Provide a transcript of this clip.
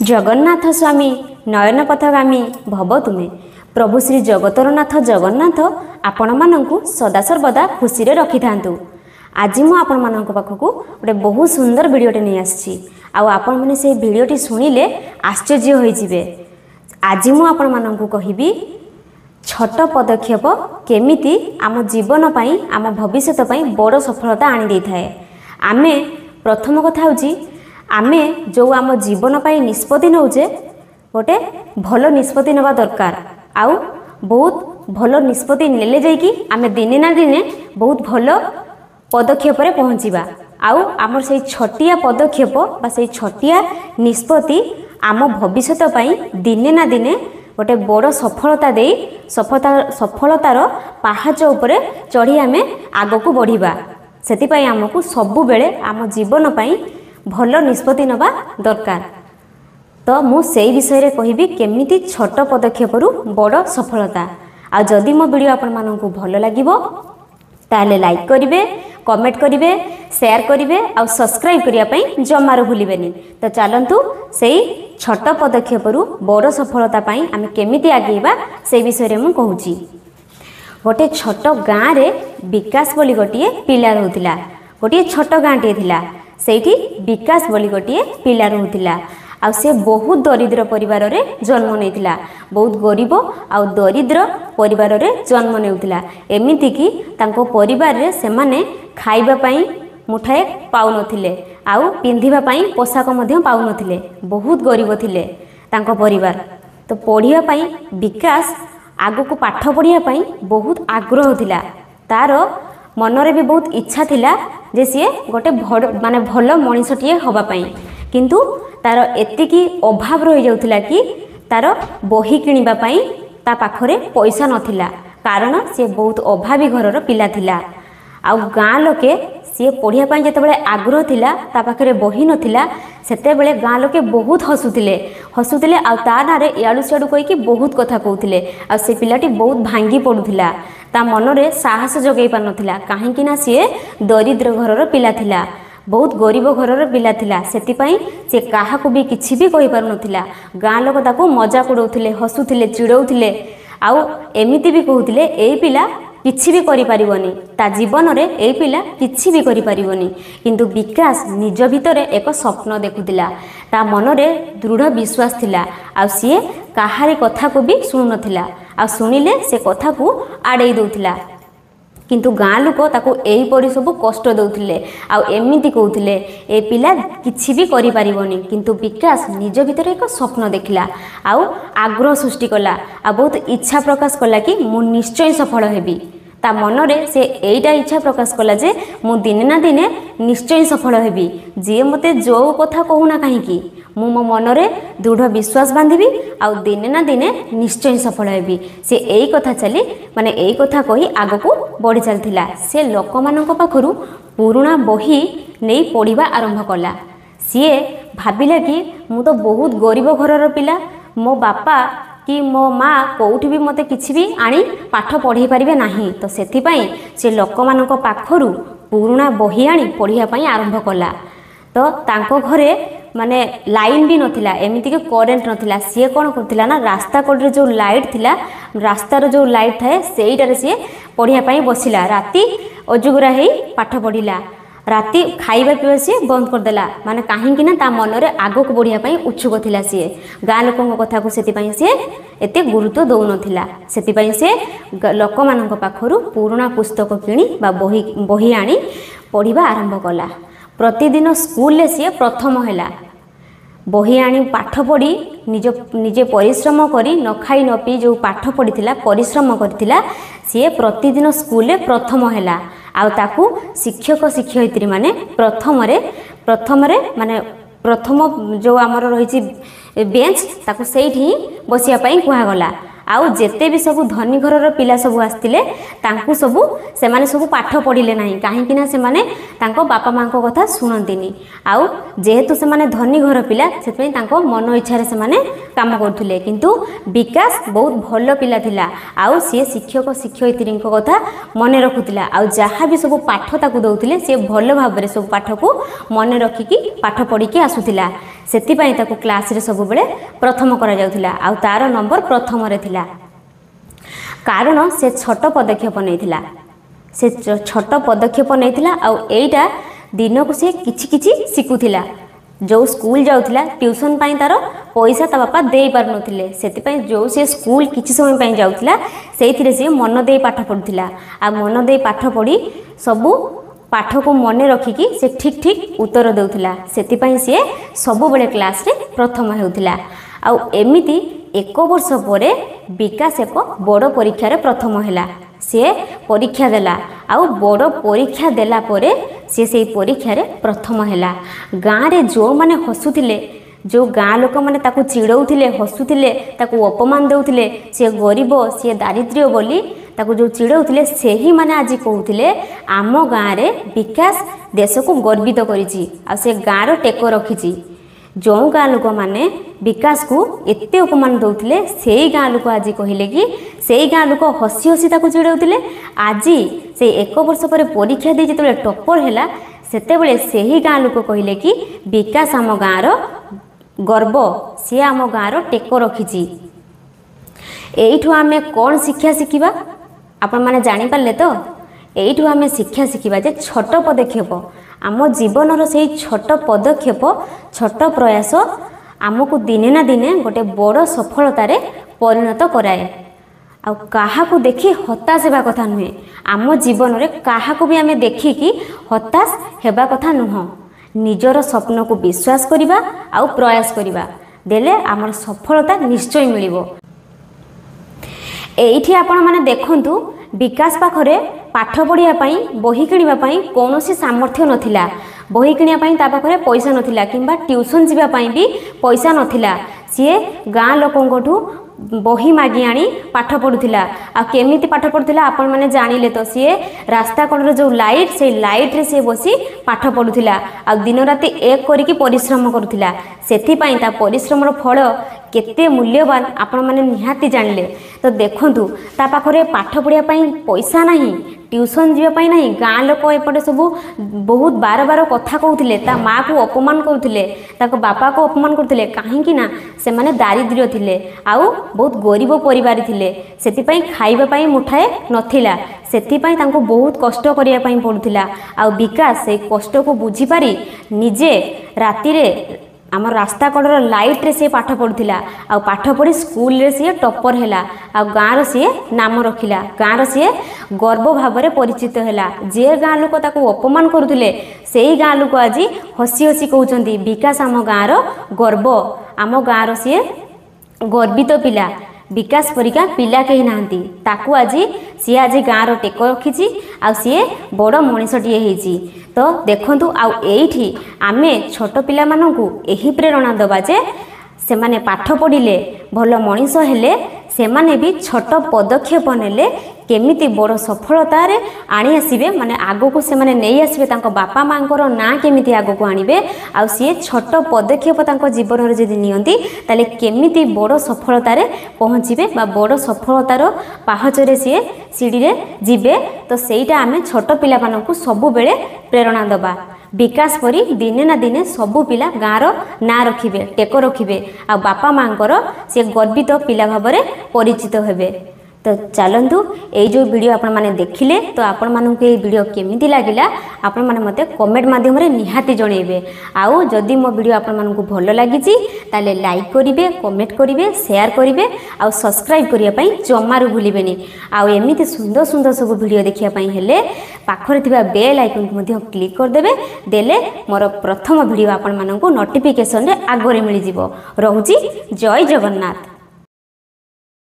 जगन्नाथ स्वामी नयन पथगामी भव तुमे। प्रभु श्री जगतरनाथ जगन्नाथ आपण मानकु सदासर्वदा खुशी रे रखि थांतु। आज मु आपण मानक पाखकु गोटे बहुत सुंदर वीडियोटे नहीं आछि। आपण माने से वीडियोटी सुनिले आश्चर्य होई जिवे। आज मु आपण मानकु कहिबी छोट पदक्षेप केमिति आम जीवन पाई आम भविष्यत पाई बड़ सफलता आनी दे थाए। आमे प्रथम कथा होची आमे जो आम जीवन पाई निष्पत्ति नौचे गोटे भल निष्पत्ति नवा दरकार। आउ बहुत भल निष्पत्ति नेले जाइकी आमे दिने ना दिने बहुत भल पदक्षेप रे पहुँचीबा। आउ आमर से छोटिया पदक्षेप बा से छोटिया निष्पत्ति आम भविष्यत पाई दिने ना दिने गोटे बड़ सफलता दे सफलतार पहाच उपरे चढ़ी आमे आगको बढ़िबा। सेतिपाई आमको सबु बेले आम जीवन पाई भल निष्पत्ति नवा दरकार। तो मु सेई विषय रे कहिबी केमिति छोट पदक्षेप रु बड़ सफलता। आ जदि मो वीडियो आपण माननकु भल लागिवो ताले लाइक करिवे, कमेंट करिवे, शेयर करिवे आ सब्सक्राइब करिया पई जमारो भूलिबेनी। तो चलंतु सेई छोट पदक्षेप रु बड़ सफलता पाई आमे केमिति आगेबा सेई विषय रे मु कहूची। गोटे छोट गाँ रे विकास बोली गोटिए पिला रहउतिला। गोटिए छोट गाँटे थिला। सेठी विकास बोली गोटिए पिला रहउतिला। आ से बहुत दरिद्र परिवार रे जन्म नेइतिला। बहुत गरीब आ दरिद्र परिवार रे जन्म नेउतिला। एमिति कि तांको परिवार रे से माने खाइबा पई मुठाए पाउ नथिले आउ पिंधिबा पई पोशाक मध्य पाउ नथिले। बहुत गरीब थिले तांको परिवार। तो पढ़िया पई विकास आगो को पाठ पढ़िया पई बहुत आग्रह थिला। तार मनरे भी बहुत इच्छा थिला जे सी गोटे माने भल मनीषटीए हवा पई। किंतु तार एतिकी अभाव रही जाउथिला कि तार बही किनिबा पई ता पाखरे पैसा नथिला। कारण से बहुत अभावी घरर पिला थिला। आ गाँ लोके सी पढ़िया पई जेतेबेले आग्रह थिला ता पाखरे बही नथिला सेतेबेले गाँ लोके बहुत हसुतिले आ ता नारे याडू सियाडू कहि कि बहुत कथा कहउथिले। आ से पिलाटी बहुत भांगी पडुथिला। ता मनरे साहस जगै पार नथिला। काहे कि ना सी दरिद्र घरर पिला थिला। बहुत गरीब घरर पिला थिला। सेतिपाई से काहाकू भी किछि भी कहि पार नथिला। गाँ लोक ताकू मजाक उडौथिले, हसुथिले, चिड़ौथिले। आउ एमिति भी कहउथिले एई पिला किछि भी करि परिबनी। ता जीवन रे एई पिला किछि भी करि परिबनी। किंतु विकास निज भितरे एक स्वप्न देखुथिला। ता मनरे दृढ़ विश्वास थिला। आ सिए काहारी कथा को भी सुनु नथिला। आ सुनिले से कथा को आड़े दउथिला। किंतु गाँ लोक ताको एई परि सब कष्ट दउथिले। आ एमिति कहउथिले ए पिला किछि भी करि परिबनी। किंतु विकास निज भितर एक स्वप्न देखिला। आ आग्रह सृष्टि कला। आ बहुत इच्छा प्रकाश कला कि मु निश्चय सफल हेबी। ता मनरे से एइटा इच्छा प्रकाश कला जे मु दिने ना दिने निश्चय सफल हेबी। जे मते जो कथा कहूना काहेकि मु मो मनरे दृढ़ विश्वास बांधिबी आ दिने ना दिने निश्चय सफल हेबी। से एई कथा चली माने एई कथा कही आगको बढ़ी चलथिला। से लोक मानक पाखरु पुराना बही नहीं पढ़िबा आरंभ कला। सीए भाबिला कि मु तो बहुत गरीब घरर पिला। मो बापा कि मो माँ कौटी भी मते किछि भी आनी पाठ पढ़ाई पारिबे नाही। तो सेथिपाई से लोक मानक पाखरु पुराना बही आनी पढ़िया पई आरंभ कला। तो तांको घरे माने लाइन भी नथिला। एमिति के करेंट नथिला। सी कौन करथिला ना रास्ता कड़े जो लाइट थिला रास्तार जो लाइट थाए सेइटारे सी पढ़िया पई बसिला। राती अजुगरा हेई पाठ पढ़िला। राती खाइबा पीवा सी बंद करदेला। माने काहेकि ना ता मनरे आगो को बढ़िया पई उच्छुक थिला। सी गाँ लोकंक कथा को सेतिपई सी एते गुरुत्व दउ नथिला। सेतिपई से लोक मानक पाखरु पुराना पुस्तक किनी बा बही आनी पढ़िबा आरंभ कला। प्रतिदिन स्कूल ले सी प्रथम हैला। बही आनी पाठ पढ़ी निजे परिश्रम करी न खाई न पी जो पाठ पढ़ीथिला परिश्रम करथिला सी प्रतिदिन स्कूल ले प्रथम हैला। आ ताकू शिक्षक शिक्षयित्री माने प्रथम माने प्रथम जो आमर रही बेंच ताकू सेठी बसिया पई कुहा गला। आउ जेते भी सब धनी घरर पिला सब आसतिले तांकू सब से माने सब पाठ पढ़िले नाही। काहेकि ना से माने तांको बापा माँ को कथा सुनंतिनी। आउ जेहेतु से माने धनी घर पिला सेतपई तांको मन इच्छा रे से माने काम करथुले। किंतु विकास बहुत भल पिला थिला। आउ से शिक्षक शिक्षयित्री को कथा मने रखुतिला। आउ जहाँ भी सब पाठ ताकू दउथिले से भल भाबरे सब पाठ को मने रखिकी पाठ पढ़िकी आसुतिला। सेतिपाई ताकू क्लास रे सब बेले प्रथम करा जाउथिला आउ तार नंबर प्रथम रे थिला कारण से छोट पदक्षेप नैथिला से छोट पदक्षेप नैथिला आउ एइटा दिन को से किछि किछि सिखुथिला जो स्कूल जाउथिला ट्यूशन पाई तार पैसा ता बापा दे पार नथिले सेतिपाई जो से स्कूल किछि समय पाई जाउथिला सेइथिरे से मन दे पाठ पढुथिला आ मन दे पाठ पढी सबु पाठ को मन रखिकी से ठीक ठीक उत्तर देउथिला सेतिपाई से सब बेले क्लास रे प्रथम हेउथिला आ एमिति एक वर्ष पर विकास एक बड़ परीक्षा रे प्रथम हैला से परीक्षा देला आउ बड़ परीक्षा देला परे से परीक्षा रे प्रथम हैला गाँ रे जो माने हसुथिले जो गाँ लोक मैंने ताकू चिड़ौथिले हसुथिले ताकू अपमान देउथिले से गरीब से दारिद्र्य बोली ताकू जो चिड़ौथिले सेही माने आज कहउथिले आम गाँ रे विकास देश को गर्वित करिछि आ से गाँ रो टेको रखिछि जो गाँ लोक मैंने विकास को एते अपमान दौले से गाँ लोक आज कहले कि से गाँ लोक हसी हसी ताकू चिड़ौथिले आज से एक वर्ष पर परीक्षा दे जिते टॉपर हैला सेते बेले सेही गाँ लोक कहले कि विकास आम गाँ रो गर्व सी आम गाँ रो टेको रखिछि एइठु आमे कौन शिक्षा शिखिबा आपण माने जानि पारले तो एइठु आमे शिक्षा शिखिबा जे छोट पदक्षेप आम जीवन से छोट पदक्षेप छोट प्रयास आमको दिने ना दिने गोटे बड़ सफलतार परिणत कराए आ कहा को देखि हताश हेबा कथा नुहे आम जीवन रे कहा को भी आमे देखिकी हताश हेबा कथा नुह निजर स्वप्न को विश्वास करिबा आ प्रयास करिबा देले आमर सफलता निश्चय मिलिबो एइठी आपण माने देखंतु विकास पाखरे पाठ पढ़िया पाई बही किनिबा पाई कोनोसी सामर्थ्य नथिला बही किनिया पाई ता पाखरे पैसा नथिला किंबा ट्यूशन जीवा पाई भी पैसा नथिला सी गाँ लोकंठू बही मागी आनी पाठ पढ़ुला आ केमिति पाठ पढ़ुला आपण माने जानिले तो सी रास्ता कड़े जो लाइट से लाइट रे से बसी पाठ पढ़ुला आ दिन राति एक करिकी परिश्रम करुला सेथिपाई ता परिश्रमर फल केते मूल्यवान आपण माने निहाती जानले तो देखंतु ता पाखरे पाठ पढ़िया पाई पैसा नहीं ट्यूशन जीवा पाई नहीं गाँ लोक एपटे सब बहुत बार बार कथा कहते ता माँ को अपमान करते ताको बापा को अपमान करते कहीं ना से माने दारिद्र्य थिले आउ बहुत गरीब परिवार थिले सेतिपाई खाइबा पाई मुठाए नथिला सेतिपाई तांको बहुत कष्ट करिया पाई पड़ुथिला आ विकास से कष्ट को बुझी पारी निजे राति रे आम रास्ता कड़र लाइट रे से पाठ पढ़ुला आ पाठ पढ़ी स्कूल रे सी टॉपर हैला आ गाँ रो सी नाम रखिला गाँ रो सी गर्व भाव में परिचित हैला जे गाँ लोक ताको अपमान करुले से ही गाँ लोक आज हसी हसी कहउचंती विकास आम गाँ रो गर्व आम गाँ रो सी गर्वित पिला विकास परिका पिला कहीं नांती ताकू आज सी आज गाँ रो टेको रखिछि आ सी बड़ मनीषटीए हेछि तो देखंतु आउ एइठी आमे छोट पिला मानकू एही प्रेरणा दबा जे से माने पाठ पढ़िले भल मनीष हेले से माने भी छोट पदक्षेप नेले केमिति बड़ सफलता रे आनी आसीबे माने आगो को से माने नेई आसीबे तांको बापा मांकर ना केमिति आगो को आनिबे आ सी छोट पदक्षेप तांको जीवन रे जदि नियंती ताले केमिति बड़ सफलता रे पहुँचीबे बा बड़ सफलतार पाहच रे सी सीढ़ी रे जीवे तो सेईटा आमे छोट पिला मानकू सबु बेले प्रेरणा दबा विकास परी दिने ना दिने सबु पिला गाँर ना रखिबे टेको रखिबे आ बापा मांकर से गर्वित पिला भाव में परिचित हेबे तो चलतु ये जो वीडियो आपण माने देखिले तो आपण मानक ये वीडियो केमिति लागिला आपण माने मते कमेंट माध्यम रे निहाती जणेबे आउ जदि मो वीडियो आपण मानक भलो लागिची ताले लाइक करिवे कमेंट करिवे शेयर करिवे आउ सब्सक्राइब करिया पई जमारू भूलिबेनी आउ एमिति सुंदर सुंदर सब वीडियो देखिया पई हेले पाखरे थिबा बेल आइकन को मध्य क्लिक कर देबे देले मोर प्रथम वीडियो आपण मानक नोटिफिकेशन रे आगरे मिलि जिवो रहूची जय जगन्नाथ।